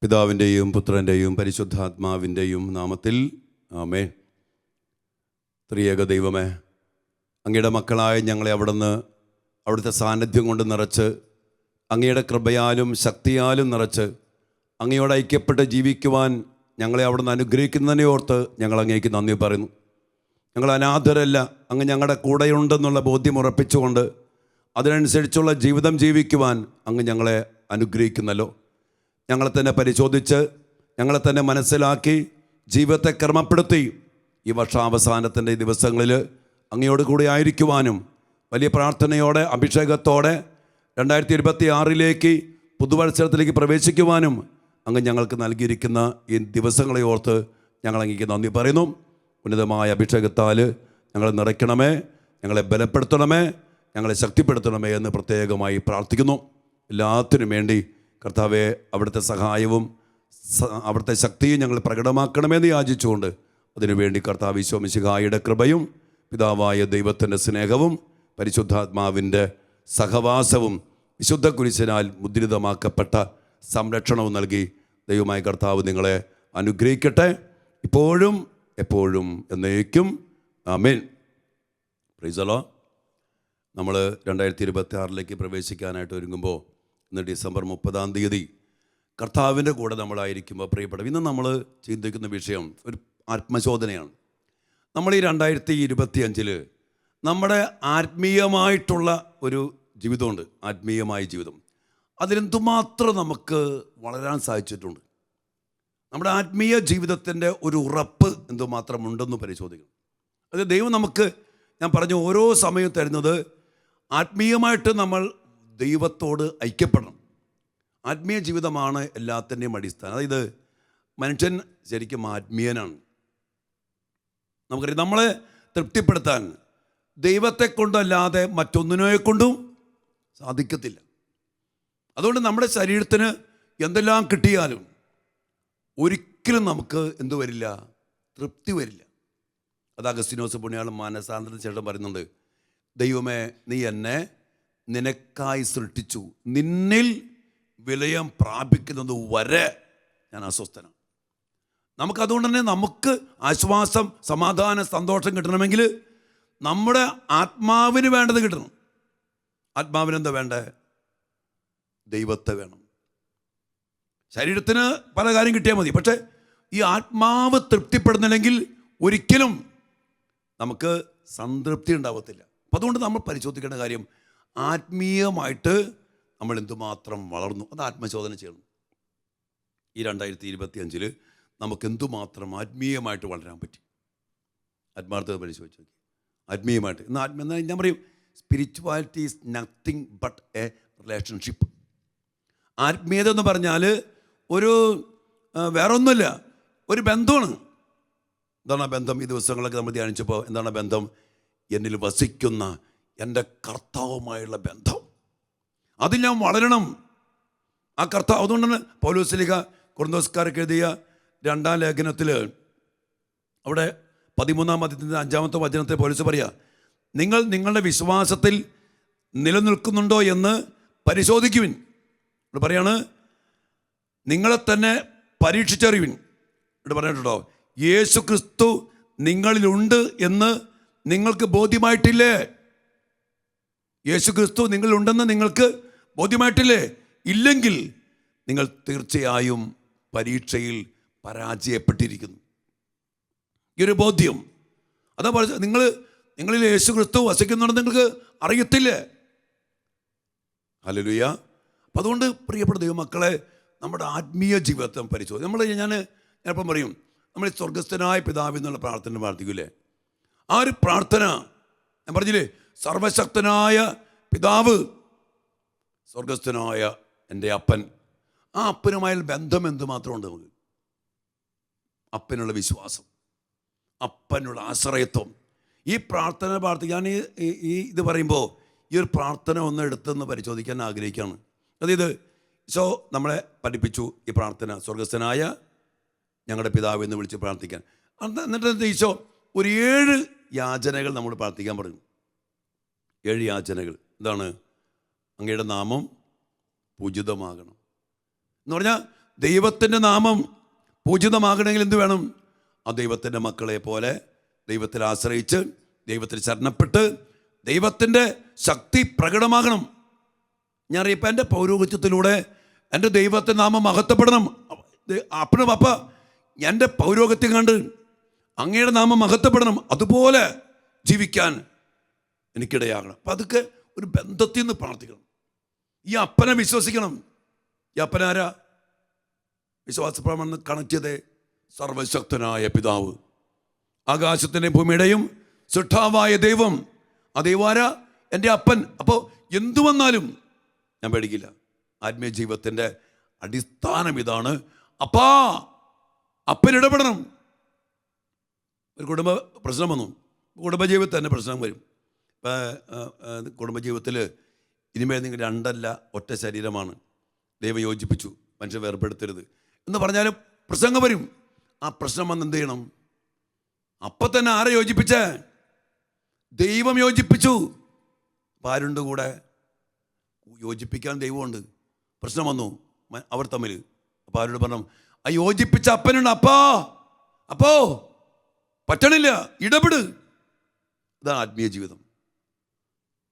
പിതാവിൻ്റെയും പുത്രൻ്റെയും പരിശുദ്ധാത്മാവിൻ്റെയും നാമത്തിൽ ആമേൻ. ത്രിയേക ദൈവമേ, അങ്ങയുടെ മക്കളായ ഞങ്ങളെ അവിടുത്തെ സാന്നിധ്യം കൊണ്ട് നിറച്ച്, അങ്ങയുടെ കൃപയാലും ശക്തിയാലും നിറച്ച്, അങ്ങയോട് ഐക്യപ്പെട്ട് ജീവിക്കുവാൻ ഞങ്ങളെ അവിടുന്ന് അനുഗ്രഹിക്കുന്നതിനെ ഓർത്ത് ഞങ്ങൾ അങ്ങേക്ക് നന്ദി പറയുന്നു. ഞങ്ങൾ അനാഥരല്ല, അങ്ങ് ഞങ്ങളുടെ കൂടെയുണ്ടെന്നുള്ള ബോധ്യം ഉറപ്പിച്ചുകൊണ്ട് അതിനനുസരിച്ചുള്ള ജീവിതം ജീവിക്കുവാൻ അങ്ങ് ഞങ്ങളെ അനുഗ്രഹിക്കുന്നല്ലോ. ഞങ്ങളെ തന്നെ പരിശോധിച്ച്, ഞങ്ങളെ തന്നെ മനസ്സിലാക്കി, ജീവിതത്തെ ക്രമപ്പെടുത്തി ഈ വർഷാവസാനത്തിൻ്റെ ദിവസങ്ങളിൽ അങ്ങയോട് കൂടി ആയിരിക്കുവാനും വലിയ പ്രാർത്ഥനയോടെ അഭിഷേകത്തോടെ 2026 പുതുവത്സരത്തിലേക്ക് പ്രവേശിക്കുവാനും അങ്ങ് ഞങ്ങൾക്ക് നൽകിയിരിക്കുന്ന ഈ ദിവസങ്ങളെ ഓർത്ത് ഞങ്ങൾ അങ്ങേക്ക് നന്ദി പറയുന്നു. ഉന്നതമായ അഭിഷേകത്താൽ ഞങ്ങളെ നിറയ്ക്കണമേ, ഞങ്ങളെ ബലപ്പെടുത്തണമേ, ഞങ്ങളെ ശക്തിപ്പെടുത്തണമേ എന്ന് പ്രത്യേകമായി പ്രാർത്ഥിക്കുന്നു. എല്ലാത്തിനും വേണ്ടി കർത്താവെ, അവിടുത്തെ സഹായവും അവിടുത്തെ ശക്തിയും ഞങ്ങൾ പ്രകടമാക്കണമെന്ന് യാചിച്ചുകൊണ്ട് അതിനുവേണ്ടി കർത്താവ് ഈശോ മിശിഹായുടെ കൃപയും പിതാവായ ദൈവത്തിൻ്റെ സ്നേഹവും പരിശുദ്ധാത്മാവിൻ്റെ സഹവാസവും വിശുദ്ധ കുരിശിനാൽ മുദ്രിതമാക്കപ്പെട്ട സംരക്ഷണവും നൽകി ദൈവമായ കർത്താവ് നിങ്ങളെ അനുഗ്രഹിക്കട്ടെ, ഇപ്പോഴും എപ്പോഴും എന്നേക്കും ആമേൻ. Praise the Lord. നമ്മൾ 2026 പ്രവേശിക്കാനായിട്ട് ഒരുങ്ങുമ്പോൾ ഇന്ന് ഡിസംബർ 30 കർത്താവിൻ്റെ കൂടെ നമ്മളായിരിക്കുമ്പോൾ പ്രിയപ്പെട്ട, ഇന്ന് നമ്മൾ ചിന്തിക്കുന്ന വിഷയം ഒരു ആത്മശോധനയാണ്. നമ്മൾ ഈ 2025 നമ്മുടെ ആത്മീയമായിട്ടുള്ള ഒരു ജീവിതമുണ്ട്, ആത്മീയമായ ജീവിതം. അതിലെന്തുമാത്രം നമുക്ക് വളരാൻ സാധിച്ചിട്ടുണ്ട്, നമ്മുടെ ആത്മീയ ജീവിതത്തിൻ്റെ ഒരു ഉറപ്പ് എന്തുമാത്രം ഉണ്ടെന്ന് പരിശോധിക്കണം. അത് ദൈവം നമുക്ക്, ഞാൻ പറഞ്ഞ ഓരോ സമയവും തരുന്നത് ആത്മീയമായിട്ട് നമ്മൾ ദൈവത്തോട് ഐക്യപ്പെടണം. ആത്മീയ ജീവിതമാണ് എല്ലാത്തിൻ്റെയും അടിസ്ഥാനം. അതായത് മനുഷ്യൻ ശരിക്കും ആത്മീയനാണ്. നമുക്കറിയാം, നമ്മളെ തൃപ്തിപ്പെടുത്താൻ ദൈവത്തെ കൊണ്ടല്ലാതെ മറ്റൊന്നിനെ കൊണ്ടും സാധിക്കത്തില്ല. അതുകൊണ്ട് നമ്മുടെ ശരീരത്തിന് എന്തെല്ലാം കിട്ടിയാലും ഒരിക്കലും നമുക്ക് എന്തു വരില്ല, തൃപ്തി വരില്ല. അത് അഗസ്തീനോസ് പുണ്യാളൻ മാനസാന്തരത്തിന് ശേഷം പറയുന്നുണ്ട്, ദൈവമേ, നീ എന്നെ നിനക്കായി സൃഷ്ടിച്ചു, നിന്നിൽ വിലയം പ്രാപിക്കുന്നത് വരെ ഞാൻ അസ്വസ്ഥനാണ്. നമുക്കതുകൊണ്ട് തന്നെ നമുക്ക് ആശ്വാസം, സമാധാനം, സന്തോഷം കിട്ടണമെങ്കിൽ നമ്മുടെ ആത്മാവിന് വേണ്ടത് കിട്ടണം. ആത്മാവിനെന്താ വേണ്ടേ? ദൈവത്തെ വേണം. ശരീരത്തിന് പല കാര്യം കിട്ടിയാൽ മതി, പക്ഷേ ഈ ആത്മാവ് തൃപ്തിപ്പെടുന്നില്ലെങ്കിൽ ഒരിക്കലും നമുക്ക് സംതൃപ്തി ഉണ്ടാവത്തില്ല. അപ്പം അതുകൊണ്ട് നമ്മൾ പരിശോധിക്കേണ്ട കാര്യം, ആത്മീയമായിട്ട് നമ്മൾ എന്തുമാത്രം വളർന്നു, അത് ആത്മശോധന ചെയ്യണം. ഈ 2025 നമുക്ക് എന്തുമാത്രം ആത്മീയമായിട്ട് വളരാൻ പറ്റി, ആത്മാർത്ഥത പരിശോധിച്ച് നോക്കി. ആത്മീയമായിട്ട് എന്നാൽ ഞാൻ പറയും, spirituality is nothing but A relationship. ആത്മീയത എന്ന് പറഞ്ഞാൽ ഒരു വേറൊന്നുമില്ല, ഒരു ബന്ധമാണ്. എന്താണ് ആ ബന്ധം? ഈ ദിവസങ്ങളൊക്കെ നമ്മൾ ധ്യാനിച്ചപ്പോൾ എന്താണ് ബന്ധം? എന്നിൽ വസിക്കുന്ന എൻ്റെ കർത്താവുമായുള്ള ബന്ധം, അതിൽ ഞാൻ വളരണം. ആ കർത്താവ്, അതുകൊണ്ടാണ് പൗലോസ് ശ്ലീഹ കൊരിന്തോസ്യർക്ക് എഴുതിയ 2-ാം ലേഖനത്തിൽ അവിടെ 13-ാം അധ്യായത്തിൻ്റെ 5-ാമത്തെ വചനത്തിൽ പൗലോസ് പറയുക, നിങ്ങൾ നിങ്ങളുടെ വിശ്വാസത്തിൽ നിലനിൽക്കുന്നുണ്ടോ എന്ന് പരിശോധിക്കുവിൻ. ഇവിടെ പറയാണ്, നിങ്ങളെ തന്നെ പരീക്ഷിച്ചറിയുവിൻ. ഇവിടെ പറഞ്ഞിട്ടുണ്ടോ, യേശു ക്രിസ്തു നിങ്ങളിലുണ്ട് എന്ന് നിങ്ങൾക്ക് ബോധ്യമായിട്ടില്ലേ? യേശു ക്രിസ്തു നിങ്ങളിലുണ്ടെന്ന് നിങ്ങൾക്ക് ബോധ്യമായിട്ടില്ലേ? ഇല്ലെങ്കിൽ നിങ്ങൾ തീർച്ചയായും പരീക്ഷയിൽ പരാജയപ്പെട്ടിരിക്കുന്നു. ഈ ഒരു ബോധ്യം, അതാ പറഞ്ഞത്, നിങ്ങളിൽ യേശു ക്രിസ്തു വസിക്കുന്നുണ്ടെന്ന് നിങ്ങൾക്ക് അറിയത്തില്ലേ? ഹല്ലേലൂയ. അപ്പം അതുകൊണ്ട് പ്രിയപ്പെട്ട ദൈവമക്കളെ, നമ്മുടെ ആത്മീയ ജീവിതത്തെ പരിശോധിക്കും. ഞാനിപ്പം പറയും, നമ്മൾ സ്വർഗസ്ഥനായ പിതാവ് എന്നുള്ള പ്രാർത്ഥന പ്രാർത്ഥിക്കൂലേ? ആ ഒരു പ്രാർത്ഥന ഞാൻ പറഞ്ഞില്ലേ, സർവശക്തനായ പിതാവ്, സ്വർഗസ്ഥനായ എൻ്റെ അപ്പൻ, ആ അപ്പനുമായ ബന്ധം എന്തുമാത്രമുണ്ട് നമുക്ക്. അപ്പനുള്ള വിശ്വാസം, അപ്പനുള്ള ആശ്രയത്വം. ഈ പ്രാർത്ഥന പ്രാർത്ഥിക്കാൻ ഇത് പറയുമ്പോൾ ഈ ഒരു പ്രാർത്ഥന ഒന്ന് എടുത്തെന്ന് പരിശോധിക്കാൻ ആഗ്രഹിക്കുകയാണ്. അതായത് ഈശോ നമ്മളെ പഠിപ്പിച്ചു ഈ പ്രാർത്ഥന, സ്വർഗസ്ഥനായ ഞങ്ങളുടെ പിതാവ് എന്ന് വിളിച്ച് പ്രാർത്ഥിക്കാൻ. എന്നിട്ട് ഈശോ ഒരു 7 യാചനകൾ നമ്മൾ പ്രാർത്ഥിക്കാൻ പറഞ്ഞു. 7 യാചനകൾ. എന്താണ്? അങ്ങയുടെ നാമം പൂജിതമാകണം എന്ന് പറഞ്ഞാൽ ദൈവത്തിൻ്റെ നാമം പൂജിതമാകണമെങ്കിൽ എന്ത് വേണം? ആ ദൈവത്തിൻ്റെ മക്കളെ പോലെ ദൈവത്തിൽ ആശ്രയിച്ച് ദൈവത്തിൽ ശരണപ്പെട്ട് ദൈവത്തിൻ്റെ ശക്തി പ്രകടമാകണം. ഞാൻ അറിയാം, ഇപ്പം എൻ്റെ പൗരോഹിത്യത്തിലൂടെ എൻ്റെ ദൈവത്തിൻ്റെ നാമം മഹത്വപ്പെടണം. അപ്പനും പപ്പ എൻ്റെ പൗരോഹിത്യം കണ്ട് അങ്ങയുടെ നാമം മഹത്വപ്പെടണം, അതുപോലെ ജീവിക്കാൻ എനിക്കിടയാകണം. അപ്പം അതൊക്കെ ഒരു ബന്ധത്തിൽ നിന്ന് പ്രാർത്ഥിക്കണം. ഈ അപ്പനെ വിശ്വസിക്കണം. ഈ അപ്പനാരാ? വിശ്വാസപ്രമാണം കണക്ട് ചെയ്തേ സർവശക്തനായ പിതാവ്, ആകാശത്തിൻ്റെയും ഭൂമിയുടെയും സൃഷ്ടാവായ ദൈവം. ആ ദൈവാര എൻ്റെ അപ്പൻ. അപ്പോൾ എന്തു വന്നാലും ഞാൻ പേടിക്കില്ല. ആത്മീയ ജീവിതത്തിൻ്റെ അടിസ്ഥാനം ഇതാണ്. അപ്പൻ ഇടപെടണം. ഒരു കുടുംബ പ്രശ്നം വന്നു, കുടുംബജീവിതത്തിൽ തന്നെ പ്രശ്നം വരും. ഇപ്പം കുടുംബജീവിതത്തിൽ ഇനിമേൽ നിങ്ങൾ രണ്ടല്ല ഒറ്റ ശരീരമാണ്, ദൈവം യോജിപ്പിച്ചു, മനുഷ്യൻ വേർപെടുത്തരുത് എന്ന് പറഞ്ഞാലും പ്രസംഗം വരും. ആ പ്രശ്നം വന്ന് എന്ത് ചെയ്യണം? അപ്പം തന്നെ ആരെ യോജിപ്പിച്ചേ? ദൈവം യോജിപ്പിച്ചു. അപ്പം ആരുണ്ട് കൂടെ? യോജിപ്പിക്കാൻ ദൈവമുണ്ട്. പ്രശ്നം വന്നു അവർ തമ്മിൽ. അപ്പോൾ ആരോട് പറഞ്ഞു? ആ യോജിപ്പിച്ച അപ്പനുണ്ട്. അപ്പോ പറ്റണില്ല, ഇടപെട്. ഇതാണ് ആത്മീയ ജീവിതം.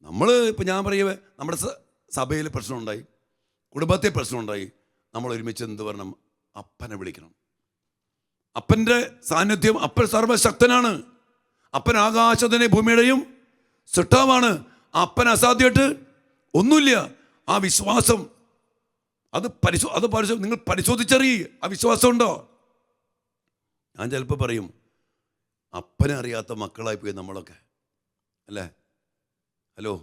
നമ്മൾ ഇപ്പം ഞാൻ പറയുവേ, നമ്മുടെ സഭയിൽ പ്രശ്നമുണ്ടായി, കുടുംബത്തിൽ പ്രശ്നമുണ്ടായി, നമ്മൾ ഒരുമിച്ച് എന്ത് പറയണം? അപ്പനെ വിളിക്കണം. അപ്പൻ്റെ സാന്നിധ്യം. അപ്പൻ സർവശക്തനാണ്. അപ്പൻ ആകാശത്തിൻ്റെ ഭൂമിയുടെയും സൃഷ്ടാവാണ്. അപ്പൻ അസാധ്യമായിട്ട് ഒന്നുമില്ല. ആ വിശ്വാസം അത് നിങ്ങൾ പരിശോധിച്ചറിയ. ആ വിശ്വാസം ഉണ്ടോ? ഞാൻ ചിലപ്പോൾ പറയും, അപ്പനെ അറിയാത്ത മക്കളായി പോയി നമ്മളൊക്കെ, അല്ലേ? ഹലോ,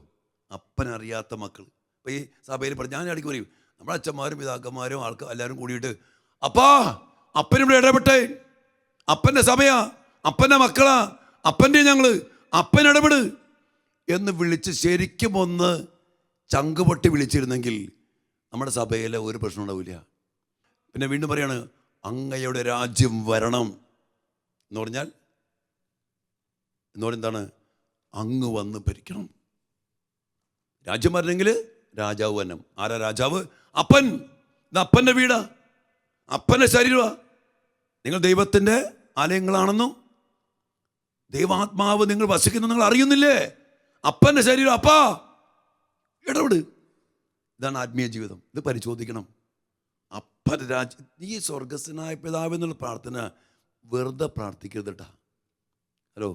അപ്പനറിയാത്ത മക്കൾ. അപ്പോൾ ഈ സഭയിൽ പറഞ്ഞു, ഞാൻ ഇടയ്ക്ക് പറയും, നമ്മുടെ അച്ഛന്മാരും പിതാക്കന്മാരും എല്ലാവരും കൂടിയിട്ട് അപ്പനിവിടെ ഇടപെട്ടേ, അപ്പൻ്റെ സഭയാ, അപ്പൻ്റെ മക്കളാ, അപ്പൻ്റെ ഞങ്ങൾ, അപ്പൻ ഇടപെട് എന്ന് വിളിച്ച് ശരിക്കും ഒന്ന് ചങ്കുപൊട്ടി വിളിച്ചിരുന്നെങ്കിൽ നമ്മുടെ സഭയിലെ ഒരു പ്രശ്നം ഉണ്ടാവില്ല. പിന്നെ വീണ്ടും പറയാണ്, അങ്ങയുടെ രാജ്യം വരണം എന്ന് പറഞ്ഞാൽ എന്താണ്? അങ്ങ് വന്ന് ഭരിക്കണം. രാജ്യം വരണമെങ്കിൽ രാജാവ് വരണം. ആരാ രാജാവ്? അപ്പൻ. ഇത് അപ്പൻ്റെ വീടാ, അപ്പൻ്റെ ശരീരമാ. നിങ്ങൾ ദൈവത്തിൻ്റെ ആലയങ്ങളാണെന്നും ദൈവാത്മാവ് നിങ്ങൾ വസിക്കുന്നു നിങ്ങൾ അറിയുന്നില്ലേ? അപ്പൻ്റെ ശരീരം. ഇടപെട്. ഇതാണ് ആത്മീയ ജീവിതം. ഇത് പരിശോധിക്കണം. അപ്പൻ്റെ രാജ്യം. ഈ സ്വർഗസ്ഥനായ പിതാവ് എന്നുള്ള പ്രാർത്ഥന വെറുതെ പ്രാർത്ഥിക്കരുത് കേട്ടാ. ഹലോ,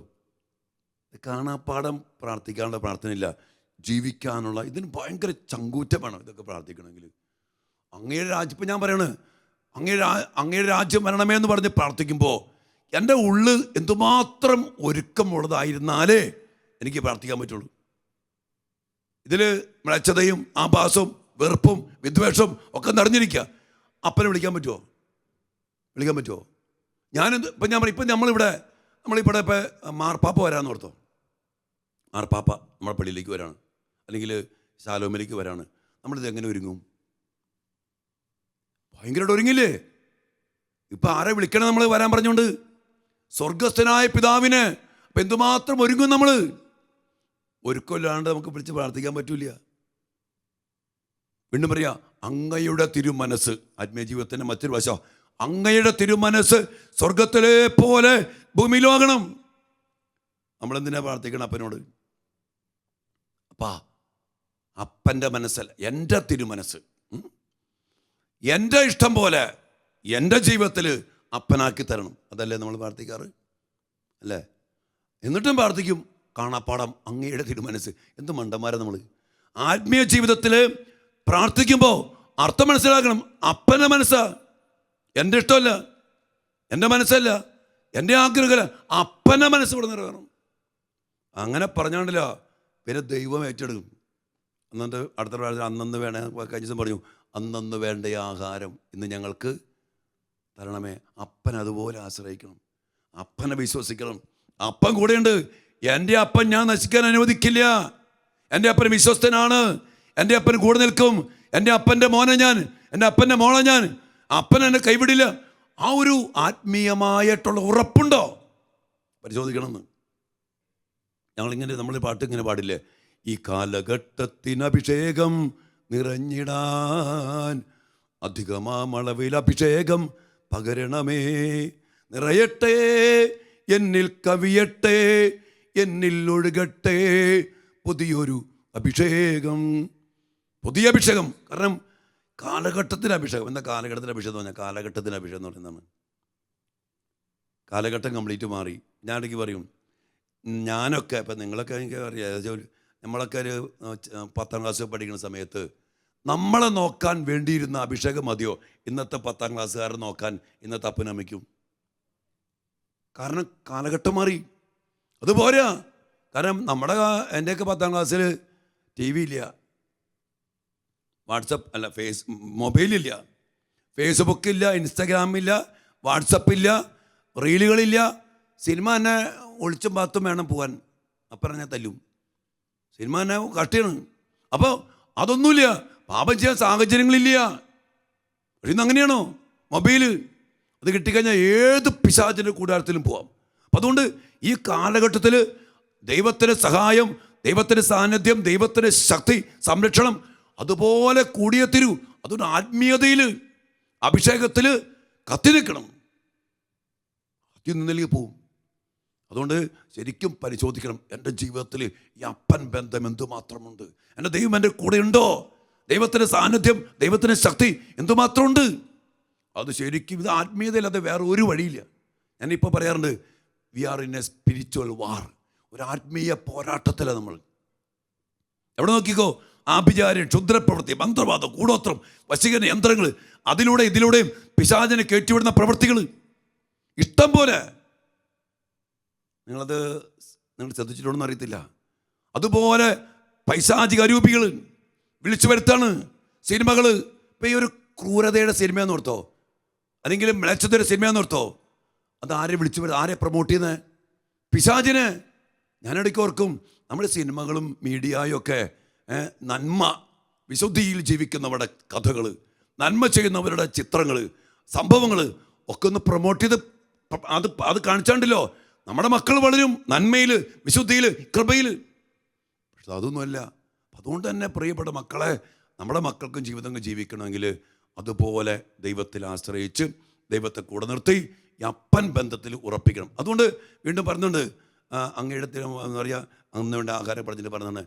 കാണാപ്പാടം പ്രാർത്ഥിക്കാനുള്ള പ്രാർത്ഥനയില്ല, ജീവിക്കാനുള്ള. ഇതിന് ഭയങ്കര ചങ്കൂറ്റം വേണം ഇതൊക്കെ പ്രാർത്ഥിക്കണമെങ്കിൽ. അങ്ങയുടെ രാജ്യം, ഇപ്പം ഞാൻ പറയണേ, അങ്ങയുടെ രാജ്യം വരണമേ എന്ന് പറഞ്ഞ് പ്രാർത്ഥിക്കുമ്പോൾ എൻ്റെ ഉള്ളിൽ എന്തുമാത്രം ഒരുക്കമുള്ളതായിരുന്നാലേ എനിക്ക് പ്രാർത്ഥിക്കാൻ പറ്റുള്ളൂ. ഇതിൽ മ്ലേച്ഛതയും ആഭാസവും വെറുപ്പും വിദ്വേഷവും ഒക്കെ നിറഞ്ഞിരിക്കുക. അപ്പനെ വിളിക്കാൻ പറ്റുമോ? വിളിക്കാൻ പറ്റുമോ? ഇപ്പം ഞാൻ പറയും, ഇപ്പം നമ്മളിവിടെ ഇപ്പം മാർപ്പാപ്പ വരാമെന്ന് ഓർത്തോ. മാർപ്പാപ്പ നമ്മുടെ പള്ളിയിലേക്ക് വരാണ്, അല്ലെങ്കിൽ ശാലോമിലേക്ക് വരാണ്. നമ്മളിത് എങ്ങനെ ഒരുങ്ങും? ഭയങ്കരമായിട്ട് ഒരുങ്ങില്ലേ? ഇപ്പം ആരെ വിളിക്കണം നമ്മൾ വരാൻ പറഞ്ഞുകൊണ്ട്? സ്വർഗസ്ഥനായ പിതാവിന്. അപ്പം എന്തുമാത്രം ഒരുങ്ങും നമ്മൾ? ഒരുക്കമില്ലാണ്ട് നമുക്ക് വിളിച്ച് പ്രാർത്ഥിക്കാൻ പറ്റൂല. വീണ്ടും പറയാ, അങ്ങയുടെ തിരുമനസ്. ആത്മീയ ജീവിതത്തിൻ്റെ മറ്റൊരു വശം, അങ്ങയുടെ തിരുമനസ് സ്വർഗത്തിലെ പോലെ ഭൂമിയിലാകണം. നമ്മളെന്തിനാ പ്രാർത്ഥിക്കണം അപ്പനോട്? അപ്പൻ്റെ മനസ്സല്ല, എൻ്റെ തിരുമനസ്, എൻ്റെ ഇഷ്ടം പോലെ എൻ്റെ ജീവിതത്തിൽ അപ്പനാക്കി തരണം. അതല്ലേ നമ്മൾ പ്രാർത്ഥിക്കാറ്, അല്ലേ? എന്നിട്ടും പ്രാർത്ഥിക്കും കാണാപ്പാടം അങ്ങയുടെ തിരുമനസ്. എന്ത് മണ്ടന്മാരാ നമ്മൾ! ആത്മീയ ജീവിതത്തിൽ പ്രാർത്ഥിക്കുമ്പോൾ അർത്ഥം മനസ്സിലാക്കണം. അപ്പൻ്റെ മനസ്സാ, എൻ്റെ ഇഷ്ടമല്ല, എൻ്റെ മനസ്സല്ല, എൻ്റെ ആഗ്രഹമല്ല, അപ്പൻ്റെ മനസ്സ് ഇവിടെ നിറവേണം. അങ്ങനെ പറഞ്ഞാണ്ടില്ല, പിന്നെ ദൈവം ഏറ്റെടുക്കും. എന്നിട്ട് അടുത്ത പ്രാർത്ഥന, അന്നന്ന് വേണേ, കഴിഞ്ഞ ദിവസം പറഞ്ഞു, അന്നന്ന് വേണ്ട ആഹാരം ഇന്ന് ഞങ്ങൾക്ക് തരണമേ. അപ്പൻ അതുപോലെ ആശ്രയിക്കണം, അപ്പനെ വിശ്വസിക്കണം. അപ്പൻ കൂടെയുണ്ട്. എൻ്റെ അപ്പൻ ഞാൻ നശിക്കാൻ അനുവദിക്കില്ല. എൻ്റെ അപ്പൻ വിശ്വസ്തനാണ്. എൻ്റെ അപ്പൻ കൂടെ നിൽക്കും. എൻ്റെ അപ്പൻ്റെ മോനെ ഞാൻ, എൻ്റെ അപ്പൻ്റെ മോളെ ഞാൻ, അപ്പൻ എന്നെ കൈവിടില്ല. ആ ഒരു ആത്മീയമായിട്ടുള്ള ഉറപ്പുണ്ടോ? പരിശോധിക്കണമെന്ന്. ഞങ്ങളിങ്ങനെ നമ്മൾ പാട്ട് ഇങ്ങനെ പാടില്ലേ, ഈ കാലഘട്ടത്തിന് അഭിഷേകം നിറഞ്ഞിടാൻ അധികമാമളവിൽ അഭിഷേകം പകരണമേ. നിറയട്ടെ, എന്നിൽ കവിയട്ടെ, എന്നിൽ ഒഴുകട്ടെ പുതിയൊരു അഭിഷേകം. പുതിയ അഭിഷേകം. കാരണം കാലഘട്ടത്തിന് അഭിഷേകം. എന്താ കാലഘട്ടത്തിന് അഭിഷേകം എന്ന് പറഞ്ഞാൽ? കാലഘട്ടത്തിന് അഭിഷേകം എന്ന് പറയുന്നതാണ്. കാലഘട്ടം കംപ്ലീറ്റ് മാറി. ഞാൻ ഇടയ്ക്ക് പറയും, ഞാനൊക്കെ ഇപ്പം നിങ്ങളൊക്കെ എനിക്ക് അറിയാം, നമ്മളൊക്കെ ഒരു 10ാം ക്ലാസ് പഠിക്കുന്ന സമയത്ത് നമ്മളെ നോക്കാൻ വേണ്ടിയിരുന്ന അഭിഷേകം മതിയോ ഇന്നത്തെ 10ാം ക്ലാസ്സുകാരെ നോക്കാൻ ഇന്നത്തെ അപ്പനമ്മയ്ക്കും? കാരണം കാലഘട്ടം മാറി. അതുപോരാ. കാരണം എൻ്റെയൊക്കെ 10ാം ക്ലാസ്സിൽ TV ഇല്ല, വാട്സപ്പ് അല്ല മൊബൈലില്ല, ഫേസ്ബുക്കില്ല, ഇൻസ്റ്റാഗ്രാമില്ല, വാട്സപ്പില്ല, റീലുകളില്ല. സിനിമ തന്നെ ഒളിച്ചും പാത്തും വേണം പോകാൻ. അപ്പം ഞാൻ തല്ലും. സിനിമ തന്നെ കഷ്ടിയാണ്. അപ്പോൾ അതൊന്നുമില്ല, പാപം ചെയ്യാൻ സാഹചര്യങ്ങളില്ല. പക്ഷെ ഇന്ന് അങ്ങനെയാണോ? മൊബൈല് അത് കിട്ടിക്കഴിഞ്ഞാൽ ഏത് പിശാചിൻ്റെ കൂടാരത്തിലും പോവാം. അപ്പം അതുകൊണ്ട് ഈ കാലഘട്ടത്തിൽ ദൈവത്തിൻ്റെ സഹായം, ദൈവത്തിൻ്റെ സാന്നിധ്യം, ദൈവത്തിൻ്റെ ശക്തി, സംരക്ഷണം അതുപോലെ കൂടിയേ തീരൂ. അതുകൊണ്ട് ആത്മീയതയിൽ, അഭിഷേകത്തിൽ കത്തി നിൽക്കണം. കത്തി നിന്നിലേക്ക് പോവും. അതുകൊണ്ട് ശരിക്കും പരിശോധിക്കണം, എൻ്റെ ജീവിതത്തിൽ ഈ അപ്പൻ ബന്ധം എന്തുമാത്രമുണ്ട്? എൻ്റെ ദൈവം എൻ്റെ കൂടെ ഉണ്ടോ? ദൈവത്തിൻ്റെ സാന്നിധ്യം, ദൈവത്തിൻ്റെ ശക്തി എന്തുമാത്രമുണ്ട്? അത് ശരിക്കും ഇത് ആത്മീയതയിൽ അത് വേറെ ഒരു വഴിയില്ല. ഞാനിപ്പോൾ പറയാറുണ്ട്, we are in a spiritual war. ഒരു ആത്മീയ പോരാട്ടത്തിലാണ് നമ്മൾ. എവിടെ നോക്കിക്കോ, ആഭിചാരം, ക്ഷുദ്രപ്രവൃത്തി, മന്ത്രവാദം, കൂടോത്രം, വശീകരണ യന്ത്രങ്ങൾ, ഇതിലൂടെയും പിശാചിനെ കയറ്റിവിടുന്ന പ്രവൃത്തികൾ ഇഷ്ടം പോലെ. നിങ്ങൾ ശ്രദ്ധിച്ചിട്ടുണ്ടെന്ന് അറിയത്തില്ല. അതുപോലെ പൈശാചിക അരൂപികൾ വിളിച്ചു വരുത്താണ്. സിനിമകൾ ഇപ്പം ഈ ഒരു ക്രൂരതയുടെ സിനിമയെന്ന് ഓർത്തോ, അല്ലെങ്കിൽ മ്ലേച്ഛതയുടെ സിനിമയെന്ന് ഓർത്തോ, അത് ആരെ വിളിച്ചു വരുന്നത്? ആരെ പ്രൊമോട്ട് ചെയ്യുന്നത്? പിശാചിന്. ഞാനിടയ്ക്ക് ഓർക്കും, നമ്മുടെ സിനിമകളും മീഡിയയും ഒക്കെ നന്മ, വിശുദ്ധിയിൽ ജീവിക്കുന്നവരുടെ കഥകൾ, നന്മ ചെയ്യുന്നവരുടെ ചിത്രങ്ങൾ, സംഭവങ്ങൾ ഒക്കെ ഒന്ന് പ്രൊമോട്ട് ചെയ്ത് അത് കാണിച്ചാണ്ടല്ലോ നമ്മുടെ മക്കൾ വളരും നന്മയിൽ, വിശുദ്ധിയിൽ, കൃപയിൽ. പക്ഷെ അതൊന്നുമല്ല. അതുകൊണ്ട് തന്നെ പ്രിയപ്പെട്ട മക്കളെ, നമ്മുടെ മക്കൾക്കും ജീവിതങ്ങൾ ജീവിക്കണമെങ്കിൽ അതുപോലെ ദൈവത്തിൽ ആശ്രയിച്ച് ദൈവത്തെ കൂടെ നിർത്തി ഈ അപ്പൻ ബന്ധത്തിൽ ഉറപ്പിക്കണം. അതുകൊണ്ട് വീണ്ടും പറഞ്ഞുകൊണ്ട് അങ്ങയുടെ എന്താ പറയുക, അന്ന് വേണ്ട ആഹാരം പറഞ്ഞിട്ട് പറഞ്ഞാണ്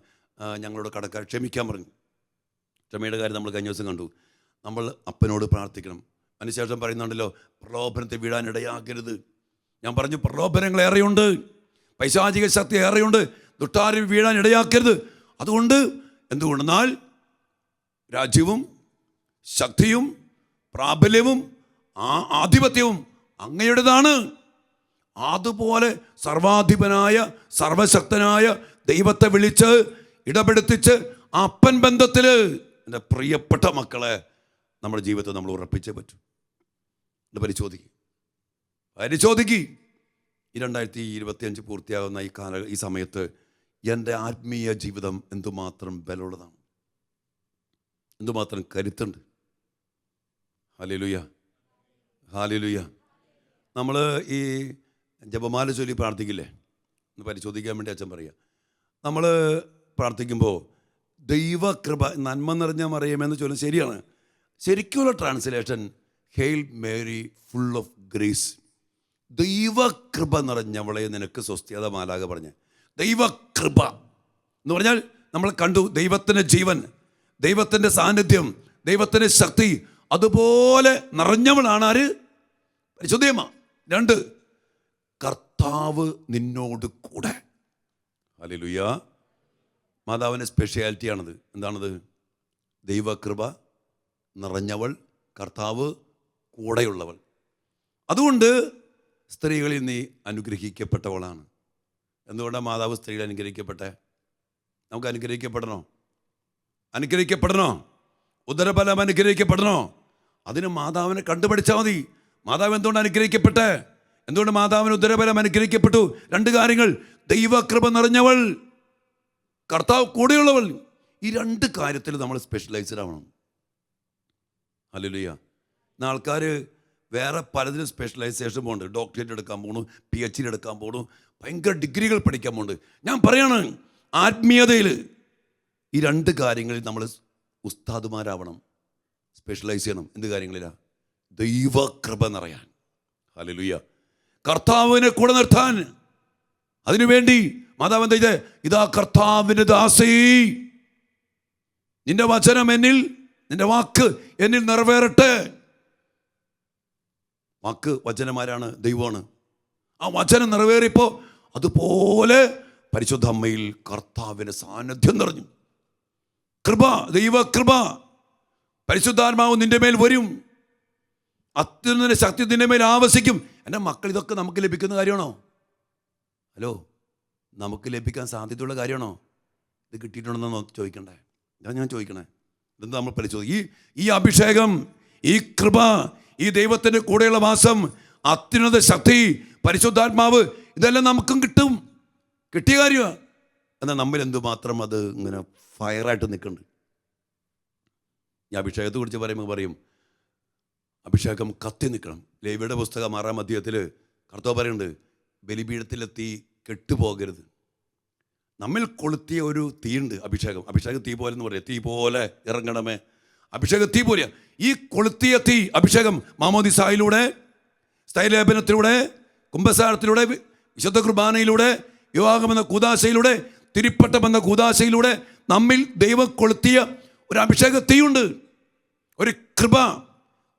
ഞങ്ങളോട് കടക്കാർ ക്ഷമിക്കാൻ പറഞ്ഞു. ക്ഷമയുടെ കാര്യം നമ്മൾ കഴിഞ്ഞ ദിവസം കണ്ടു. നമ്മൾ അപ്പനോട് പ്രാർത്ഥിക്കണം. അതിനുശേഷം പറയുന്നുണ്ടല്ലോ, പ്രലോഭനത്തെ വീഴാനിടയാകരുത്. ഞാൻ പറഞ്ഞു, പ്രലോഭനങ്ങൾ ഏറെയുണ്ട്, പൈശാചിക ശക്തി ഏറെയുണ്ട്, ദുഷ്ടാരിൽ വീഴാൻ ഇടയാക്കരുത്. അതുകൊണ്ട് എന്തുകൊണ്ടെന്നാൽ രാജ്യവും ശക്തിയും പ്രാബല്യവും ആധിപത്യവും അങ്ങയുടേതാണ്. അതുപോലെ സർവാധിപനായ സർവശക്തനായ ദൈവത്തെ വിളിച്ച് ഇടപെടുത്തിച്ച് ആ അപ്പൻ ബന്ധത്തിൽ എൻ്റെ പ്രിയപ്പെട്ട മക്കളെ നമ്മുടെ ജീവിതത്തെ നമ്മൾ ഉറപ്പിച്ചേ പറ്റൂ. പരിശോധിക്കുക ഈ 2025 പൂർത്തിയാകുന്ന ഈ സമയത്ത് എൻ്റെ ആത്മീയ ജീവിതം എന്തുമാത്രം ബലമുള്ളതാണ്, എന്തുമാത്രം കരുത്തുണ്ട്. Hallelujah, hallelujah. നമ്മൾ ഈ ജപമാല ചൊല്ലി പ്രാർത്ഥിക്കില്ലേ, ഒന്ന് പരിശോധിക്കാൻ വേണ്ടി അച്ഛൻ പറയുക. നമ്മൾ പ്രാർത്ഥിക്കുമ്പോൾ ദൈവകൃപ, നന്മ നിറഞ്ഞ മറിയമേന്ന് ചൊല്ലും. ശരിയാണ്. ശരിക്കുള്ള translation hail Mary full of grace. ദൈവകൃപ നിറഞ്ഞവളെ നിനക്ക് സ്വസ്ഥത മാലാക പറഞ്ഞ്. ദൈവകൃപ എന്ന് പറഞ്ഞാൽ നമ്മൾ കണ്ടു ദൈവത്തിൻ്റെ ജീവൻ, ദൈവത്തിൻ്റെ സാന്നിധ്യം, ദൈവത്തിൻ്റെ ശക്തി അതുപോലെ നിറഞ്ഞവളാണ് ആര്? പരിശുദ്ധയമ്മ. 2, കർത്താവ് നിന്നോട് കൂടെ. ഹല്ലേലൂയ. മാതാവിൻ്റെ സ്പെഷ്യാലിറ്റിയാണത്. എന്താണത്? ദൈവകൃപ നിറഞ്ഞവൾ, കർത്താവ് കൂടെയുള്ളവൾ. അതുകൊണ്ട് സ്ത്രീകളിൽ നീ അനുഗ്രഹിക്കപ്പെട്ടവളാണ്. എന്തുകൊണ്ടാണ് മാതാവ് സ്ത്രീകൾ അനുഗ്രഹിക്കപ്പെട്ടെ? നമുക്ക് അനുഗ്രഹിക്കപ്പെടണോ? ഉദരഫലം അനുഗ്രഹിക്കപ്പെടണോ? അതിന് മാതാവിനെ കണ്ടുപിടിച്ചാൽ മതി. മാതാവ് എന്തുകൊണ്ട് അനുഗ്രഹിക്കപ്പെട്ടെ? എന്തുകൊണ്ട് മാതാവിന് ഉദരഫലം അനുഗ്രഹിക്കപ്പെട്ടു? 2 കാര്യങ്ങൾ: ദൈവകൃപ നിറഞ്ഞവൾ, കർത്താവ് കൂടെയുള്ളവൾ. ഈ 2 കാര്യത്തിൽ നമ്മൾ സ്പെഷ്യലൈസ്ഡ് ആവണം. ഹല്ലേലൂയ. ഇന്ന് ആൾക്കാർ വേറെ പലതിനും സ്പെഷ്യലൈസേഷൻ പോകുന്നുണ്ട്. ഡോക്ടറേറ്റ് എടുക്കാൻ പോകണു, PhD എടുക്കാൻ പോകണു, ഭയങ്കര ഡിഗ്രികൾ പഠിക്കാൻ പോകുന്നുണ്ട്. ഞാൻ പറയാണ്, ആത്മീയതയിൽ ഈ 2 കാര്യങ്ങളിൽ നമ്മൾ ഉസ്താദുമാരാവണം, സ്പെഷ്യലൈസ് ചെയ്യണം. എന്ത് കാര്യങ്ങളിലാണ്? ദൈവകൃപ നിറയാൻ. ഹല്ലേലൂയ. കർത്താവിനെ കൂടെ നിർത്താൻ. അതിനുവേണ്ടി മാതാവ് എന്താ ചെയ്തേ? ഇതാ കർത്താവിൻ്റെ ദാസീ, നിന്റെ വചനം എന്നിൽ, നിന്റെ വാക്ക് എന്നിൽ നിറവേറട്ടെ. വാക്ക് വചനമാരാണ്? ദൈവമാണ്. ആ വചനം നിറവേറിയപ്പോൾ അതുപോലെ പരിശുദ്ധ അമ്മയിൽ കർത്താവിൻ്റെ സാന്നിധ്യം നിറഞ്ഞു. കൃപ, ദൈവകൃപ, പരിശുദ്ധാത്മാവ് നിന്റെ മേൽ വരും. അത്യുന്നത ശക്തി നിന്റെ മേൽ ആവസിക്കും. എൻ്റെ മക്കൾ, ഇതൊക്കെ നമുക്ക് ലഭിക്കുന്ന കാര്യമാണോ? ഹലോ, നമുക്ക് ലഭിക്കാൻ സാധ്യതയുള്ള കാര്യമാണോ? ഇത് കിട്ടിയിട്ടുണ്ടെന്നോ ചോദിക്കണ്ടേ? ഇതാണ് ഞാൻ ചോദിക്കണേ. ഇതെന്താ നമ്മൾ പരിശോധിക്കും? ഈ അഭിഷേകം, ഈ കൃപ, ഈ ദൈവത്തിൻ്റെ കൂടെയുള്ള വാസം, അത്യുന്നത ശക്തി, പരിശുദ്ധാത്മാവ്, ഇതെല്ലാം നമുക്കും കിട്ടും. കിട്ടിയ കാര്യമാണ്. എന്നാൽ നമ്മൾ എന്തുമാത്രം അത് ഇങ്ങനെ ഫയറായിട്ട് നിൽക്കുന്നുണ്ട്. ഈ അഭിഷേകത്തെ കുറിച്ച് പറയുമ്പോൾ പറയും, അഭിഷേകം കത്തി നിൽക്കണം. ലേവിയുടെ പുസ്തകം 6-ാം അധ്യായത്തിൽ കർത്താവ് പറയുന്നുണ്ട്, ബലിപീഠത്തിലെ തീ കെട്ടുപോകരുത്. നമ്മിൽ കൊളുത്തിയ ഒരു തീയുണ്ട്, അഭിഷേകം. അഭിഷേകം തീ പോലെ എന്ന് പറയാം. തീ പോലെ ഇറങ്ങണമേ. അഭിഷേകം തീ പോലെ. ഈ കൊളുത്തിയ തീ, അഭിഷേകം മാമോദിസായിലൂടെ, സ്ഥൈലേപനത്തിലൂടെ, കുംഭസാരത്തിലൂടെ, വിശുദ്ധ കുർബാനയിലൂടെ, വിവാഹമെന്ന കൂദാശയിലൂടെ, തിരിപ്പട്ടമെന്ന കൂദാശയിലൂടെ നമ്മിൽ ദൈവം കൊളുത്തിയ ഒരു അഭിഷേക തീയുണ്ട്, ഒരു കൃപ,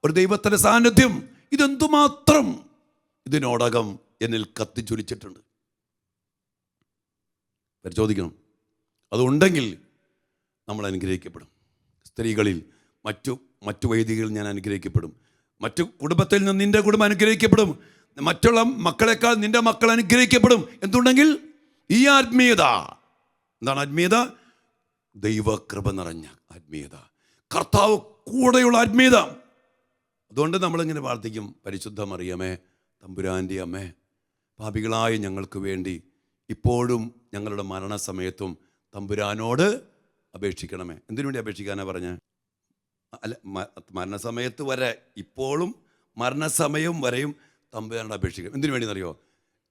ഒരു ദൈവത്തിൻ്റെ സാന്നിധ്യം. ഇതെന്തുമാത്രം ഇതിനോടകം എന്നിൽ കത്തിച്ചൊലിച്ചിട്ടുണ്ട്. പരിശോധിക്കണം. അതുണ്ടെങ്കിൽ നമ്മൾ അനുഗ്രഹിക്കപ്പെടും. സ്ത്രീകളിൽ മറ്റു വൈദികളിൽ ഞാൻ അനുഗ്രഹിക്കപ്പെടും. മറ്റു കുടുംബത്തിൽ നിന്ന് നിൻ്റെ കുടുംബം അനുഗ്രഹിക്കപ്പെടും. മറ്റുള്ള മക്കളെക്കാൾ നിൻ്റെ മക്കൾ അനുഗ്രഹിക്കപ്പെടും. എന്തുണ്ടെങ്കിൽ ഈ ആത്മീയത. എന്താണ് ആത്മീയത? ദൈവകൃപ നിറഞ്ഞ ആത്മീയത, കർത്താവ് കൂടെയുള്ള ആത്മീയത. അതുകൊണ്ട് നമ്മളിങ്ങനെ പ്രാർത്ഥിക്കും, പരിശുദ്ധ മറിയമേ, തമ്പുരാൻ്റെ അമ്മേ, പാപികളായ ഞങ്ങൾക്ക് വേണ്ടി ഇപ്പോഴും ഞങ്ങളുടെ മരണസമയത്തും തമ്പുരാനോട് അപേക്ഷിക്കണമേ. എന്തിനു വേണ്ടി അപേക്ഷിക്കാനാണ് പറഞ്ഞത്? അല്ല, മരണസമയത്ത് വരെ, ഇപ്പോഴും മരണസമയം വരെയും തമ്പുരാനോട് അപേക്ഷിക്കണം. എന്തിനു വേണ്ടിയെന്നറിയോ?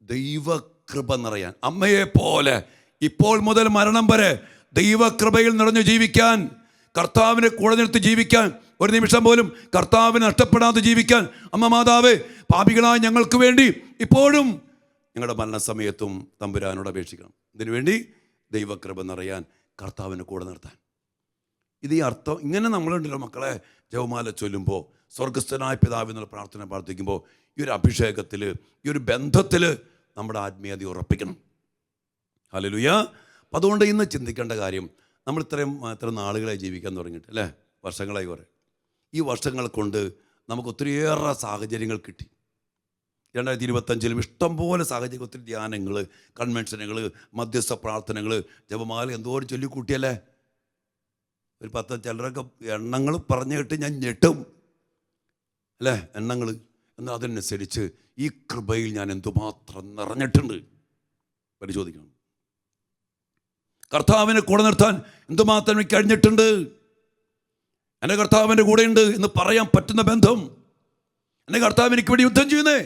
ദൈവകൃപ നിറയാൻ. അമ്മയെ പോലെ ഇപ്പോൾ മുതൽ മരണം വരെ ദൈവകൃപയിൽ നിറഞ്ഞു ജീവിക്കാൻ, കർത്താവിനെ കൂടെ നിർത്തി ജീവിക്കാൻ, ഒരു നിമിഷം പോലും കർത്താവിനെ നഷ്ടപ്പെടാതെ ജീവിക്കാൻ അമ്മ മാതാവേ, പാപികളായ ഞങ്ങൾക്ക് വേണ്ടി ഇപ്പോഴും ഞങ്ങളുടെ മരണസമയത്തും തമ്പുരാനോട് അപേക്ഷിക്കണം. ഇതിനു വേണ്ടി ദൈവകൃപ നിറയാൻ, കർത്താവിനെ കൂടെ നിർത്താൻ. ഇത് ഈ അർത്ഥം ഇങ്ങനെ നമ്മളുണ്ടല്ലോ മക്കളെ, ജപമാല ചൊല്ലുമ്പോൾ, സ്വർഗസ്ഥനായ പിതാവെന്നുള്ള പ്രാർത്ഥന പ്രാർത്ഥിക്കുമ്പോൾ, ഈ ഒരു അഭിഷേകത്തിൽ, ഈ ഒരു ബന്ധത്തിൽ നമ്മുടെ ആത്മീയത ഉറപ്പിക്കണം. ഹല്ലേലൂയ. അപ്പം അതുകൊണ്ട് ഇന്ന് ചിന്തിക്കേണ്ട കാര്യം, നമ്മൾ ഇത്ര നാളുകളായി ജീവിക്കാൻ തുടങ്ങിയിട്ട് അല്ലേ, വർഷങ്ങളായി കുറേ. ഈ വർഷങ്ങൾ കൊണ്ട് നമുക്ക് ഒത്തിരിയേറെ സാഹചര്യങ്ങൾ കിട്ടി. 2025 ഇഷ്ടംപോലെ സാഹചര്യം, ഒത്തിരി ധ്യാനങ്ങൾ, കൺവെൻഷനുകൾ, മധ്യസ്ഥ പ്രാർത്ഥനകൾ, ജപമാല എന്തോരം ചൊല്ലിക്കൂട്ടിയല്ലേ. ഒരു 10 ചിലരൊക്കെ എണ്ണങ്ങൾ പറഞ്ഞു കേട്ട് ഞാൻ ഞെട്ടും അല്ലേ, എണ്ണങ്ങൾ. എന്നാൽ അതിനനുസരിച്ച് ഈ കൃപയിൽ ഞാൻ എന്തുമാത്രം നിറഞ്ഞിട്ടുണ്ട് പരിശോധിക്കണം. കർത്താവിനെ കൂടെ നിർത്താൻ എന്തുമാത്രം എനിക്ക് കഴിഞ്ഞിട്ടുണ്ട്. എൻ്റെ കർത്താവിൻ്റെ കൂടെയുണ്ട് എന്ന് പറയാൻ പറ്റുന്ന ബന്ധം. എൻ്റെ കർത്താവ് എനിക്ക് വേണ്ടി യുദ്ധം ചെയ്യുന്നേ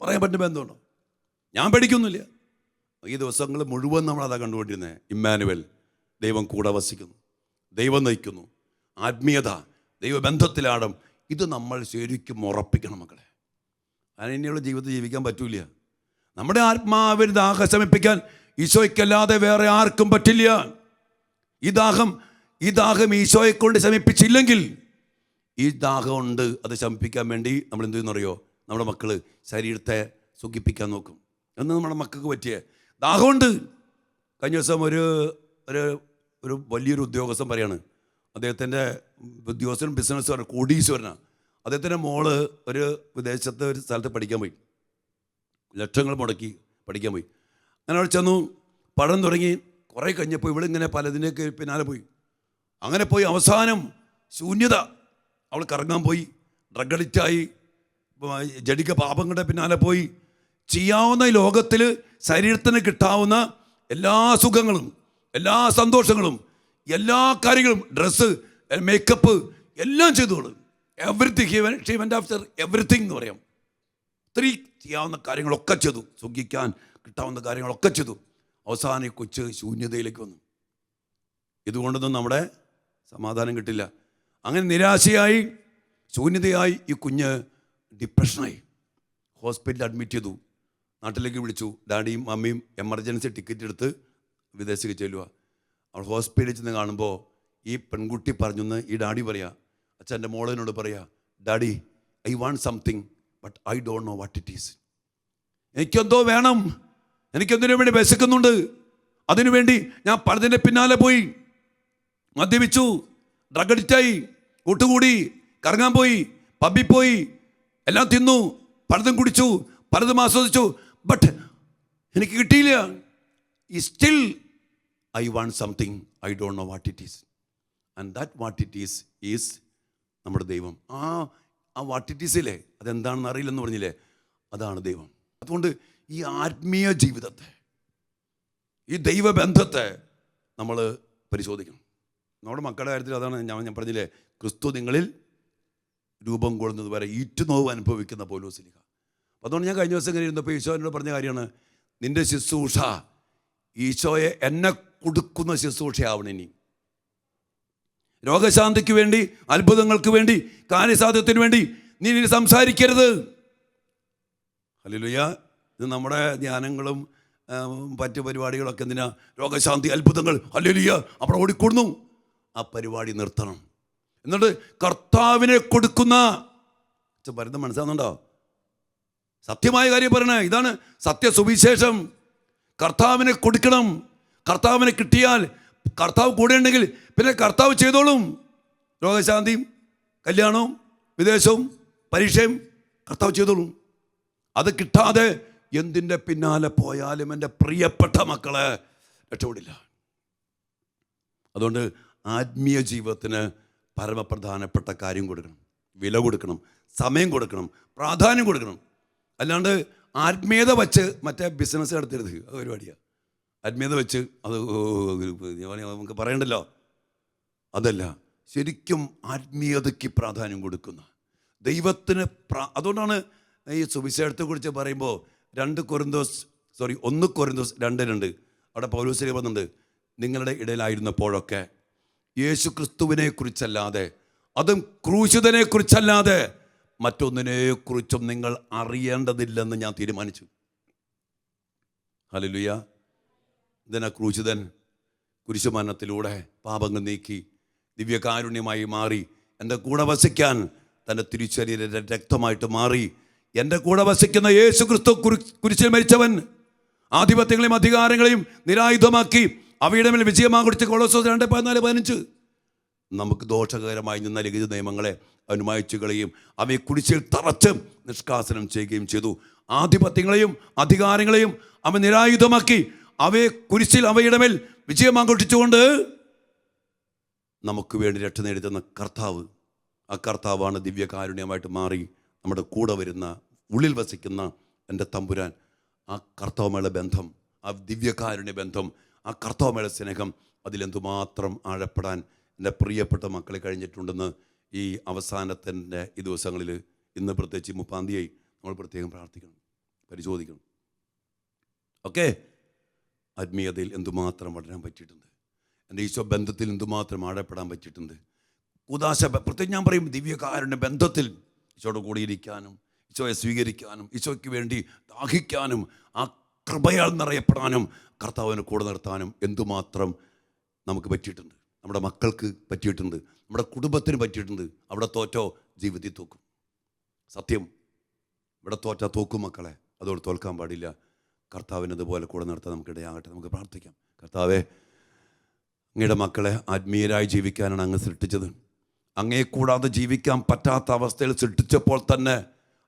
പറയാൻ പറ്റുന്ന ബന്ധമുണ്ടോ? ഞാൻ പേടിക്കൊന്നുമില്ല. ഈ ദിവസങ്ങൾ മുഴുവൻ നമ്മളതാ കണ്ടുകൊണ്ടിരുന്നത്. ഇമ്മാനുവൽ, ദൈവം കൂടെ വസിക്കുന്നു, ദൈവം നയിക്കുന്നു, ആത്മീയത, ദൈവബന്ധത്തിലാടും. ഇത് നമ്മൾ ശരിക്കും ഉറപ്പിക്കണം മക്കളെ. അതിനുള്ള ജീവിതം ജീവിക്കാൻ പറ്റൂല. നമ്മുടെ ആത്മാവിന് ദാഹം ശമിപ്പിക്കാൻ ഈശോയ്ക്കല്ലാതെ വേറെ ആർക്കും പറ്റില്ല. ഈ ദാഹം ഈശോയെ കൊണ്ട് ശമിപ്പിച്ചില്ലെങ്കിൽ, ഈ ദാഹം ഉണ്ട്, അത് ശമിപ്പിക്കാൻ വേണ്ടി നമ്മൾ എന്ത് ചെയ്യുന്നറിയോ? നമ്മുടെ മക്കൾ ശരീരത്തെ സുഖിപ്പിക്കാൻ നോക്കും. എന്ന് നമ്മുടെ മക്കൾക്ക് പറ്റിയ ദാഹമുണ്ട്. കഴിഞ്ഞ ദിവസം ഒരു വലിയൊരു ഉദ്യോഗസ്ഥൻ പറയാണ്, അദ്ദേഹത്തിൻ്റെ ഉദ്യോഗസ്ഥനും ബിസിനസ്സുകാരൻ, കോടീശ്വരനാണ്. അദ്ദേഹത്തിൻ്റെ മോള് ഒരു വിദേശത്ത് ഒരു സ്ഥലത്ത് പഠിക്കാൻ പോയി, ലക്ഷങ്ങൾ മുടക്കി പഠിക്കാൻ പോയി. അങ്ങനെ അവിടെ ചെന്നു, പഠനം തുടങ്ങി. കുറേ കഴിഞ്ഞപ്പോൾ ഇവളിങ്ങനെ പലതിൻ്റെയൊക്കെ പിന്നാലെ പോയി. അങ്ങനെ പോയി അവസാനം ശൂന്യത. അവൾ കറങ്ങാൻ പോയി, ഡ്രഗ് അഡിക്റ്റായി, ജഡിക പാപങ്ങളുടെ പിന്നാലെ പോയി. ചെയ്യാവുന്ന ലോകത്തിൽ ശരീരത്തിന് കിട്ടാവുന്ന എല്ലാ സുഖങ്ങളും, എല്ലാ സന്തോഷങ്ങളും, എല്ലാ കാര്യങ്ങളും, ഡ്രസ്സ്, മേക്കപ്പ് എല്ലാം ചെയ്തോളൂ. Everything she went after everything എന്ന് പറയാം. ഒത്തിരി ചെയ്യാവുന്ന കാര്യങ്ങളൊക്കെ ചെയ്തു, സുഖിക്കാൻ കിട്ടാവുന്ന കാര്യങ്ങളൊക്കെ ചെയ്തു. അവസാനം ഈ കൊച്ച് ശൂന്യതയിലേക്ക് വന്നു. ഇതുകൊണ്ടൊന്നും നമ്മുടെ സമാധാനം കിട്ടില്ല. അങ്ങനെ നിരാശയായി, ശൂന്യതയായി ഈ കുഞ്ഞ് ഡിപ്രഷനായി. ഹോസ്പിറ്റലിൽ അഡ്മിറ്റ് ചെയ്തു. നാട്ടിലേക്ക് വിളിച്ചു. ഡാഡിയും മമ്മിയും എമർജൻസി ടിക്കറ്റ് എടുത്ത് വിദേശത്തേക്ക് ചെല്ലുക. അവൾ ഹോസ്പിറ്റലിൽ ചെന്ന് കാണുമ്പോൾ ഈ പെൺകുട്ടി പറഞ്ഞെന്ന് ഈ ഡാഡി പറയാ, അച്ഛൻ്റെ മോളിനോട് പറയാ, daddy I want something but I don't know what it is. എനിക്കെന്തോ വേണം, എനിക്കെന്തിനു വേണ്ടി വിശക്കുന്നുണ്ട്, അതിനുവേണ്ടി ഞാൻ പലതിൻ്റെ പിന്നാലെ പോയി, മദ്യപിച്ചു, ഡ്രഗ് അഡിക്റ്റായി, കൂട്ടുകൂടി, കറങ്ങാൻ പോയി, പബ്ബിൽ പോയി, എല്ലാം തിന്നു, പലതും കുടിച്ചു, പലതും ആസ്വദിച്ചു, ബട്ട് എനിക്ക് കിട്ടിയില്ല. ഈ still I want something I don't know what it is. And that what it is നമ്മുടെ ദൈവം. ആ വാട്ട് ഇറ്റ് ഈസില്ലേ, അതെന്താണെന്ന് അറിയില്ലെന്ന് പറഞ്ഞില്ലേ, അതാണ് ദൈവം. അതുകൊണ്ട് ഈ ആത്മീയ ജീവിതത്തെ, ഈ ദൈവബന്ധത്തെ നമ്മൾ പരിശോധിക്കണം. നമ്മുടെ മക്കളുടെ കാര്യത്തിൽ അതാണ് ഞാൻ പറഞ്ഞില്ലേ, ക്രിസ്തു നിങ്ങളിൽ രൂപം കൊള്ളുന്നത് വരെ ഈറ്റുനോവ് അനുഭവിക്കുന്ന പൗലോസ്ലീഹ. അതുകൊണ്ട് ഞാൻ കഴിഞ്ഞ ദിവസം ഇങ്ങനെ ഇരുന്നപ്പോൾ ഈശോനോട് പറഞ്ഞ കാര്യമാണ്, നിൻ്റെ ശുശ്രൂഷ ഈശോയെ എന്നെ കൊടുക്കുന്ന ശുശ്രൂഷയാവണം. ഇനി രോഗശാന്തിക്ക് വേണ്ടി, അത്ഭുതങ്ങൾക്ക് വേണ്ടി, കാര്യസാധ്യത്തിന് വേണ്ടി നീ ഇനി സംസാരിക്കരുത്. ഹല്ലേലൂയ. ഇത് നമ്മുടെ ധ്യാനങ്ങളും മറ്റ് പരിപാടികളൊക്കെ എന്തിനാ? രോഗശാന്തി, അത്ഭുതങ്ങൾ, ഹല്ലേലൂയ, അവിടെ ഓടിക്കൊടുന്നു. ആ പരിപാടി നിർത്തണം. എന്നിട്ട് കർത്താവിനെ കൊടുക്കുന്ന വരുന്ന മനസ്സിലാകുന്നുണ്ടോ? സത്യമായ കാര്യം പറയണേ, ഇതാണ് സത്യസുവിശേഷം. കർത്താവിനെ കൊടുക്കണം. കർത്താവിനെ കിട്ടിയാൽ, കർത്താവ് കൂടെ ഉണ്ടെങ്കിൽ പിന്നെ കർത്താവ് ചെയ്തോളും. രോഗശാന്തിയും കല്യാണവും വിദേശവും പരീക്ഷയും കർത്താവ് ചെയ്തോളും. അത് കിട്ടാതെ എന്തിൻ്റെ പിന്നാലെ പോയാലും എൻ്റെ പ്രിയപ്പെട്ട മക്കളെ രക്ഷപ്പെടില്ല. അതുകൊണ്ട് ആത്മീയ ജീവിതത്തിന് പരമപ്രധാനപ്പെട്ട കാര്യം കൊടുക്കണം, വില കൊടുക്കണം, സമയം കൊടുക്കണം, പ്രാധാന്യം കൊടുക്കണം. അല്ലാണ്ട് ആത്മീയത വച്ച് മറ്റേ ബിസിനസ് നടത്തരുത്. അത് പരിപാടിയാണ്. ആത്മീയത വെച്ച് അത് നമുക്ക് പറയണ്ടല്ലോ, അതല്ല. ശരിക്കും ആത്മീയതയ്ക്ക് പ്രാധാന്യം കൊടുക്കുന്ന ദൈവത്തിന് അതുകൊണ്ടാണ് ഈ സുവിശേഷത്തെക്കുറിച്ച് പറയുമ്പോൾ 1 കൊരിന്തോസ് 2:2 അവിടെ പൗലോസ് പറയുന്നുണ്ട്, നിങ്ങളുടെ ഇടയിലായിരുന്നപ്പോഴൊക്കെ യേശു ക്രിസ്തുവിനെ കുറിച്ചല്ലാതെ, അതും ക്രൂശിതനെ കുറിച്ചല്ലാതെ മറ്റൊന്നിനെക്കുറിച്ചും നിങ്ങൾ അറിയേണ്ടതില്ലെന്ന് ഞാൻ തീരുമാനിച്ചു. ഹല്ലേലൂയ. ഇതിനെ ക്രൂശിതൻ കുരിശുമരണത്തിലൂടെ പാപങ്ങൾ നീക്കി ദിവ്യകാരുണ്യമായി മാറി എൻ്റെ കൂടെ വസിക്കാൻ തൻ്റെ തിരുശരീര രക്തമായിട്ട് മാറി. എൻ്റെ കൂടെ വസിക്കുന്ന യേശു ക്രിസ്തു കുരിശിൽ മരിച്ചവൻ ആധിപത്യങ്ങളെയും അധികാരങ്ങളെയും നിരായുധമാക്കി അവയുടെ മേൽ വിജയമാകൊടുത്ത് കൊളോസ്യോസ് 2:14-15 നമുക്ക് ദോഷകരമായി നിന്ന ലിഖിത നിയമങ്ങളെ അനുമാനിച്ചു കളയും, അവയെ കുരിശിൽ തറച്ച് നിഷ്കാസനം ചെയ്യുകയും ചെയ്തു. ആധിപത്യങ്ങളെയും അധികാരങ്ങളെയും അവൻ നിരായുധമാക്കി അവയെ കുരിശിൽ അവയുടെ മേൽ വിജയമാഘോഷിച്ചുകൊണ്ട് നമുക്ക് വേണ്ടി രക്ഷ നേടിത്തന്ന കർത്താവ്, ആ കർത്താവാണ് ദിവ്യകാരുണ്യമായിട്ട് മാറി നമ്മുടെ കൂടെ വരുന്ന, ഉള്ളിൽ വസിക്കുന്ന എൻ്റെ തമ്പുരാൻ. ആ കർത്താവുമായുള്ള ബന്ധം, ആ ദിവ്യകാരുണ്യ ബന്ധം, ആ കർത്താവുമായുള്ള സ്നേഹം, അതിലെന്തുമാത്രം ആഴപ്പെടാൻ എൻ്റെ പ്രിയപ്പെട്ട മക്കളെ കഴിഞ്ഞിട്ടുണ്ടെന്ന് ഈ അവസാനത്തിൻ്റെ ഈ ദിവസങ്ങളിൽ, ഇന്ന് പ്രത്യേകിച്ച് 30-ാം തീയതി നമ്മൾ പ്രത്യേകം പ്രാർത്ഥിക്കണം, പരിശോധിക്കണം. ഓക്കെ, ആത്മീയതയിൽ എന്തുമാത്രം വളരാൻ പറ്റിയിട്ടുണ്ട്, എൻ്റെ ഈശോ ബന്ധത്തിൽ എന്തുമാത്രം ആഴപ്പെടാൻ പറ്റിയിട്ടുണ്ട്. ഉദാശ പ്രത്യേകം ഞാൻ പറയും, ദിവ്യകാരുണ്യ ബന്ധത്തിൽ ഈശോയുടെ കൂടെ ഇരിക്കാനും, ഈശോയെ സ്വീകരിക്കാനും, ഈശോയ്ക്ക് വേണ്ടി ദാഹിക്കാനും, ആ കൃപയാൽ നിറയപ്പെടാനും, കർത്താവിനെ കൂടെ നിർത്താനും എന്തുമാത്രം നമുക്ക് പറ്റിയിട്ടുണ്ട്. നമ്മുടെ മക്കൾക്ക് പറ്റിയിട്ടുണ്ട്, നമ്മുടെ കുടുംബത്തിന് പറ്റിയിട്ടുണ്ട്. അവിടെ തോറ്റോ ജീവിതത്തിൽ തോക്കും. സത്യം, ഇവിടെ തോറ്റാ തോക്കും മക്കളെ. അതോട് തോൽക്കാൻ പാടില്ല. കർത്താവിനതുപോലെ കൂടെ നിർത്താൻ നമുക്കിടയാകട്ടെ. നമുക്ക് പ്രാർത്ഥിക്കാം. കർത്താവേ, അങ്ങയുടെ മക്കളെ ആത്മീയരായി ജീവിക്കാനാണ് അങ്ങ് സൃഷ്ടിച്ചത്. അങ്ങയെ കൂടാതെ ജീവിക്കാൻ പറ്റാത്ത അവസ്ഥയിൽ സൃഷ്ടിച്ചപ്പോൾ തന്നെ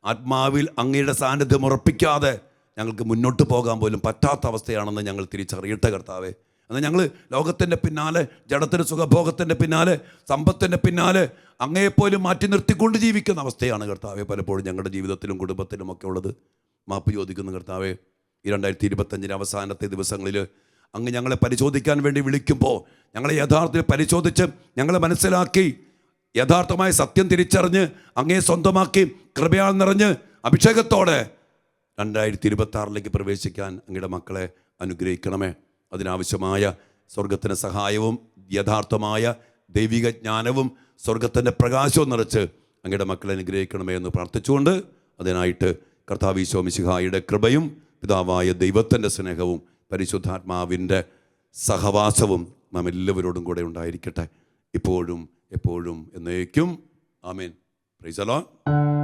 ആത്മാവിൽ അങ്ങയുടെ സാന്നിധ്യം ഉറപ്പിക്കാതെ ഞങ്ങൾക്ക് മുന്നോട്ട് പോകാൻ പോലും പറ്റാത്ത അവസ്ഥയാണെന്ന് ഞങ്ങൾ തിരിച്ചറിയട്ടെ കർത്താവേ. എന്നാൽ ഞങ്ങൾ ലോകത്തിൻ്റെ പിന്നാലെ, ജഡത്തിൻ്റെ സുഖഭോഗത്തിൻ്റെ പിന്നാലെ, സമ്പത്തിൻ്റെ പിന്നാലെ അങ്ങയെപ്പോലും മാറ്റി നിർത്തിക്കൊണ്ട് ജീവിക്കുന്ന അവസ്ഥയാണ് കർത്താവേ പലപ്പോഴും ഞങ്ങളുടെ ജീവിതത്തിലും കുടുംബത്തിലും ഒക്കെ ഉള്ളത്. മാപ്പ് ചോദിക്കുന്നു കർത്താവേ. ഈ 2025 അവസാനത്തെ ദിവസങ്ങളിൽ അങ്ങ് ഞങ്ങളെ പരിശോധിക്കാൻ വേണ്ടി വിളിക്കുമ്പോൾ ഞങ്ങളെ യഥാർത്ഥത്തിൽ പരിശോധിച്ച് ഞങ്ങളെ മനസ്സിലാക്കി യഥാർത്ഥമായ സത്യം തിരിച്ചറിഞ്ഞ് അങ്ങയെ സ്വന്തമാക്കി കൃപയാൽ നിറഞ്ഞ് അഭിഷേകത്തോടെ 2026 പ്രവേശിക്കാൻ അങ്ങയുടെ മക്കളെ അനുഗ്രഹിക്കണമേ. അതിനാവശ്യമായ സ്വർഗത്തിൻ്റെ സഹായവും യഥാർത്ഥമായ ദൈവിക ജ്ഞാനവും സ്വർഗത്തിൻ്റെ പ്രകാശവും നിറച്ച് അങ്ങയുടെ മക്കളെ അനുഗ്രഹിക്കണമേ എന്ന് പ്രാർത്ഥിച്ചുകൊണ്ട് അതിനായിട്ട് കർത്താവ് ഈശോ മിശിഹായുടെ കൃപയും പിതാവായ ദൈവത്തിൻ്റെ സ്നേഹവും പരിശുദ്ധാത്മാവിൻ്റെ സഹവാസവും നാം എല്ലാവരോടും കൂടെ ഉണ്ടായിരിക്കട്ടെ, ഇപ്പോഴും എപ്പോഴും എന്നേക്കും. ആമേൻ. Praise the Lord.